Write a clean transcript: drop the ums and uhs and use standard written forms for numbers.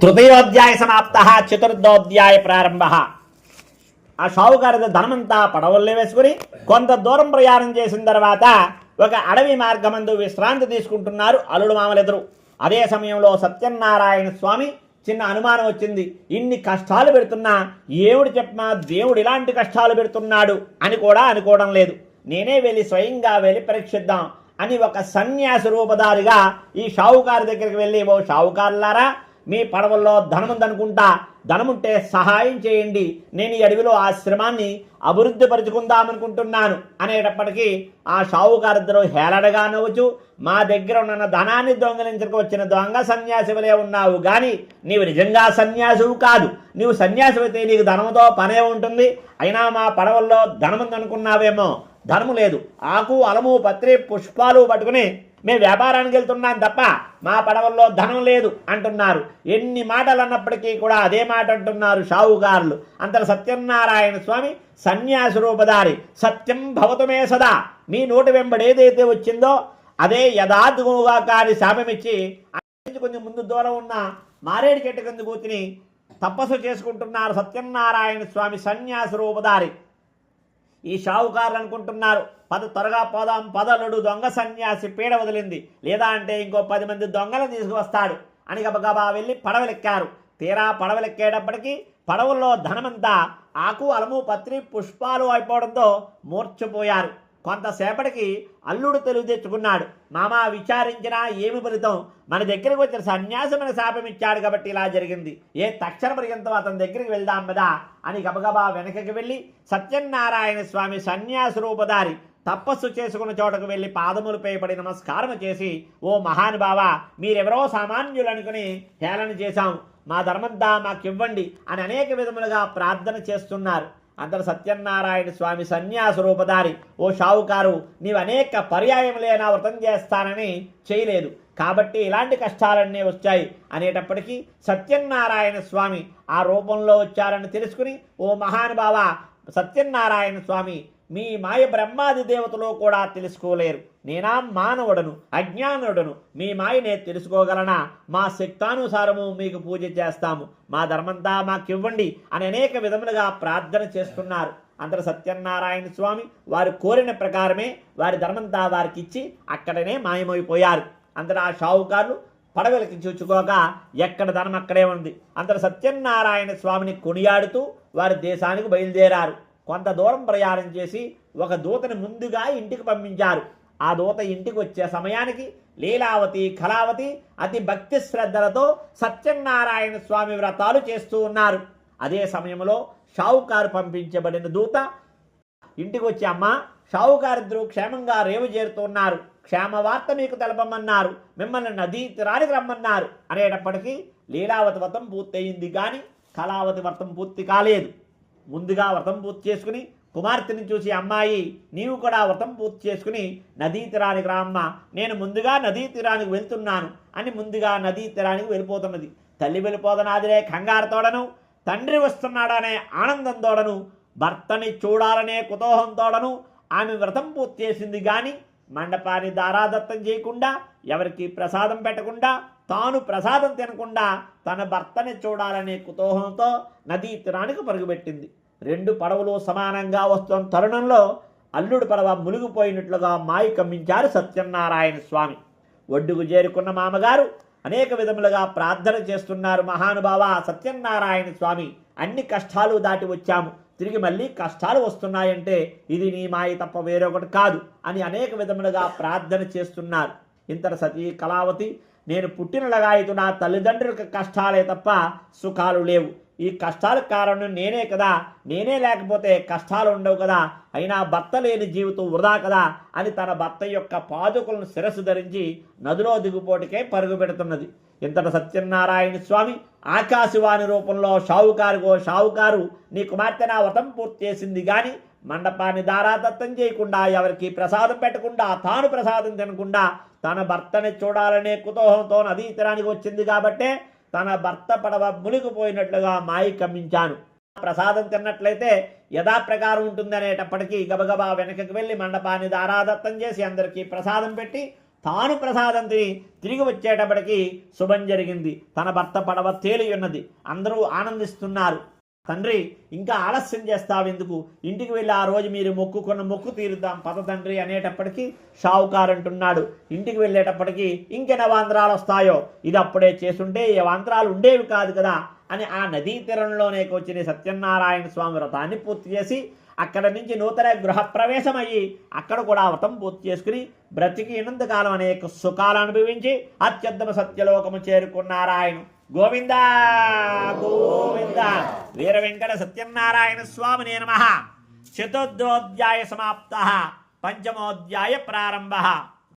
తృతీయోధ్యాయ సమాప్త, చతుర్థోధ్యాయ ప్రారంభ. ఆ షావుకారు ధనమంతా పడవల్లో వేసుకుని కొంత దూరం ప్రయాణం చేసిన తర్వాత ఒక అడవి మార్గమందు విశ్రాంతి తీసుకుంటున్నారు అల్లుడు మామలిద్దరు. అదే సమయంలో సత్యనారాయణ స్వామి చిన్న అనుమానం వచ్చింది. ఇన్ని కష్టాలు పెడుతున్నా ఏమిడు చెప్పమా, దేవుడు ఇలాంటి కష్టాలు పెడుతున్నాడు అని కూడా అనుకోవడం లేదు. నేనే వెళ్ళి స్వయంగా వెళ్ళి పరీక్షిద్దాం అని ఒక సన్యాసి రూపధారిగా ఈ షావుకారు దగ్గరికి వెళ్ళి, ఓ షావుకారులారా, మీ పడవల్లో ధనముందనుకుంటా, ధనముంటే సహాయం చేయండి, నేను ఈ అడవిలో ఆశ్రమాన్ని అభివృద్ధి పరుచుకుందామనుకుంటున్నాను అనేటప్పటికీ ఆ షావుకారిద్దరు హేళనగా నవ్వుచు, మా దగ్గర ఉన్న ధనాన్ని దొంగలించకు వచ్చిన దొంగ సన్యాసివలే ఉన్నావు కానీ నీవు నిజంగా సన్యాసివు కాదు. నీవు సన్యాసివైతే నీకు ధనముతో పనే ఉంటుంది. అయినా మా పడవల్లో ధనముందనుకున్నావేమో, ధనము లేదు. ఆకు, అలము, పత్రి, పుష్పాలు పట్టుకుని మేము వ్యాపారానికి వెళ్తున్నాం తప్ప మా పడవల్లో ధనం లేదు అంటున్నారు. ఎన్ని మాటలు అన్నప్పటికీ కూడా అదే మాట అంటున్నారు షావుకారులు. అంతట సత్యనారాయణ స్వామి సన్యాసి రూపధారి, సత్యం భవతుమే సదా, మీ నోటి వెంబడి ఏదైతే వచ్చిందో అదే యథార్థముగా కాని శాపమిచ్చి కొంచెం ముందు దూరం ఉన్న మారేడు చెట్టు కింద కూర్చుని తపస్సు చేసుకుంటున్నారు సత్యనారాయణ స్వామి సన్యాసి రూపధారి. ఈ షావుకారులు అనుకుంటున్నారు, త్వరగా పోదాం, పదలుడు దొంగ సన్యాసి పీడ వదిలింది, లేదా అంటే ఇంకో 10 మంది దొంగలు తీసుకువస్తాడు అని గబగబా వెళ్ళి పడవలెక్కారు. తీరా పడవలెక్కేటప్పటికీ పడవల్లో ధనమంతా ఆకు, అలము, పత్రి, పుష్పాలు అయిపోవడంతో మూర్ఛపోయారు. కొంతసేపటికి అల్లుడు తెలివి తెచ్చుకున్నాడు. మామ విచారించినా ఏమి ఫలితం, మన దగ్గరికి వచ్చిన సన్యాసి మన శాపం ఇచ్చాడు కాబట్టి ఇలా జరిగింది, ఏ తక్షణ పర్యంతం అతని దగ్గరికి వెళ్దాం కదా అని గబగబా వెనకకి వెళ్ళి సత్యనారాయణ స్వామి సన్యాసి రూపధారి తపస్సు చేసుకున్న చోటకు వెళ్ళి పాదములపై పడి నమస్కారం చేసి, ఓ మహానుభావ, మీరెవరో సామాన్యులు అనుకుని హేళన చేశాం, మా ధర్మంతా మాకివ్వండి అని అనేక విధములుగా ప్రార్థన చేస్తున్నారు. అందరు సత్యనారాయణ స్వామి సన్యాస రూపధారి, ఓ షావుకారు, నీవు అనేక పర్యాయములే నా వ్రతం చేస్తానని చేయలేదు కాబట్టి ఇలాంటి కష్టాలన్నీ వచ్చాయి అనేటప్పటికీ సత్యనారాయణ స్వామి ఆ రూపంలో వచ్చారని తెలుసుకుని, ఓ మహానుభావ సత్యనారాయణ స్వామి, మీ మాయ బ్రహ్మాది దేవతలో కూడా తెలుసుకోలేరు. నేనా మానవుడను, అజ్ఞానుడను, మీ మాయనే తెలుసుకోగలనా? మా శక్తానుసారము మీకు పూజ చేస్తాము, మా ధర్మంతా మాకివ్వండి అని అనేక విధములుగా ప్రార్థన చేస్తున్నారు. అందరూ సత్యనారాయణ స్వామి వారు కోరిన ప్రకారమే వారి ధర్మంతా వారికి ఇచ్చి అక్కడనే మాయమైపోయారు. అందరూ ఆ షావుకారులు పడవలకి చూచుకోక ఎక్కడ ధనం అక్కడే ఉంది. అందరూ సత్యనారాయణ స్వామిని కొనియాడుతూ వారి దేశానికి బయలుదేరారు. కొంత దూరం ప్రయాణం చేసి ఒక దూతని ముందుగా ఇంటికి పంపించారు. ఆ దూత ఇంటికి వచ్చే సమయానికి లీలావతి, కళావతి అతి భక్తి శ్రద్ధలతో సత్యనారాయణ స్వామి వ్రతాలు చేస్తూ ఉన్నారు. అదే సమయంలో షావుకారు పంపించబడిన దూత ఇంటికి వచ్చి, అమ్మ, షావుకారిద్దరూ క్షేమంగా రేవు చేరుతున్నారు, క్షేమ వార్త మీకు తెలపమన్నారు, మిమ్మల్ని నదీ తీరానికి రమ్మన్నారు అనేటప్పటికీ లీలావతి వ్రతం పూర్తయింది కానీ కళావతి వ్రతం పూర్తి కాలేదు. ముందుగా వ్రతం పూర్తి చేసుకుని కుమార్తెని చూసి, అమ్మాయి, నీవు కూడా వ్రతం పూర్తి చేసుకుని నదీ తీరానికి రామ్మ, నేను ముందుగా నదీ తీరానికి వెళ్తున్నాను అని ముందుగా నదీ తీరానికి వెళ్ళిపోతున్నది. తల్లి వెళ్ళిపోదనాదిరే కంగారుతోడను, తండ్రి వస్తున్నాడనే ఆనందంతోడను, భర్తని చూడాలనే కుతూహంతోడను ఆమె వ్రతం పూర్తి చేసింది కానీ మండపాన్ని దారాదత్తం చేయకుండా, ఎవరికి ప్రసాదం పెట్టకుండా, తాను ప్రసాదం తినకుండా తన భర్తని చూడాలనే కుతూహలంతో నదీ తీరానికి పరుగుపెట్టింది. 2 పడవలు సమానంగా వస్తున్న తరుణంలో అల్లుడు పడవ మునిగిపోయినట్లుగా మాయ కమ్మించారు సత్యనారాయణ స్వామి. ఒడ్డుకు చేరుకున్న మామగారు అనేక విధములుగా ప్రార్థన చేస్తున్నారు. మహానుభావ సత్యనారాయణ స్వామి, అన్ని కష్టాలు దాటి వచ్చాము, తిరిగి మళ్ళీ కష్టాలు వస్తున్నాయంటే ఇది నీ మాయ తప్ప వేరొకటి కాదు అని అనేక విధములుగా ప్రార్థన చేస్తున్నారు. ఇంతట సతీ కళావతి, నేను పుట్టిన లగాయతు నా తల్లిదండ్రులకు కష్టాలే తప్ప సుఖాలు లేవు, ఈ కష్టాలకు కారణం నేనే కదా, నేనే లేకపోతే కష్టాలు ఉండవు కదా, అయినా భర్త లేని జీవితం వృధా కదా అని తన భర్త యొక్క పాదుకులను శిరస్సు ధరించి నదిలో దిగుపోటుకే పరుగు పెడుతున్నది. ఇంతట సత్యనారాయణ స్వామి ఆకాశవాణి రూపంలో షావుకారు, నీ కుమార్తె నా వ్రతం పూర్తి చేసింది కానీ మండపాన్ని దారాదత్తం చేయకుండా, ఎవరికి ప్రసాదం పెట్టకుండా, తాను ప్రసాదం తినకుండా తన భర్తని చూడాలనే కుతూహంతో నదీ తీరానికి వచ్చింది కాబట్టే తన భర్త పడవ మునిగిపోయినట్లుగా మాయ కమ్మించాను. ప్రసాదం తిన్నట్లయితే యథాప్రకారం ఉంటుంది అనేటప్పటికీ గబగబా వెనకకి వెళ్ళి మండపాన్ని దారాదత్తం చేసి అందరికీ ప్రసాదం పెట్టి తాను ప్రసాదం తిని తిరిగి వచ్చేటప్పటికి శుభం జరిగింది. తన భర్త పడవ తేలి ఉన్నది. అందరూ ఆనందిస్తున్నారు. తండ్రి, ఇంకా ఆలస్యం చేస్తావెందుకు? ఇంటికి వెళ్ళి ఆ రోజు మీరు మొక్కుకున్న మొక్కు తీరుద్దాం పద తండ్రి అనేటప్పటికీ షావుకారు అంటున్నాడు, ఇంటికి వెళ్ళేటప్పటికి ఇంకెన్ని అవాంతరాలు వస్తాయో, ఇది అప్పుడే చేసుంటే ఈ అవాంతరాలు ఉండేవి కాదు కదా అని ఆ నదీ తీరంలోనే వచ్చిన సత్యనారాయణ స్వామి వ్రతాన్ని పూర్తి చేసి అక్కడ నుంచి నూతన గృహప్రవేశమయ్యి అక్కడ కూడా వ్రతం పూర్తి చేసుకుని బ్రతికి ఇన్నంతకాలం అనేక సుఖాలు అనుభవించి అత్యుత్తమ సత్యలోకము చేరుకున్నారాయణ. గోవింద గోవింద. వీర వెంకట సత్యనారాయణ స్వామినే నమః. చతుర్థోధ్యాయ సమాప్తః, పంచమోధ్యాయ ప్రారంభః.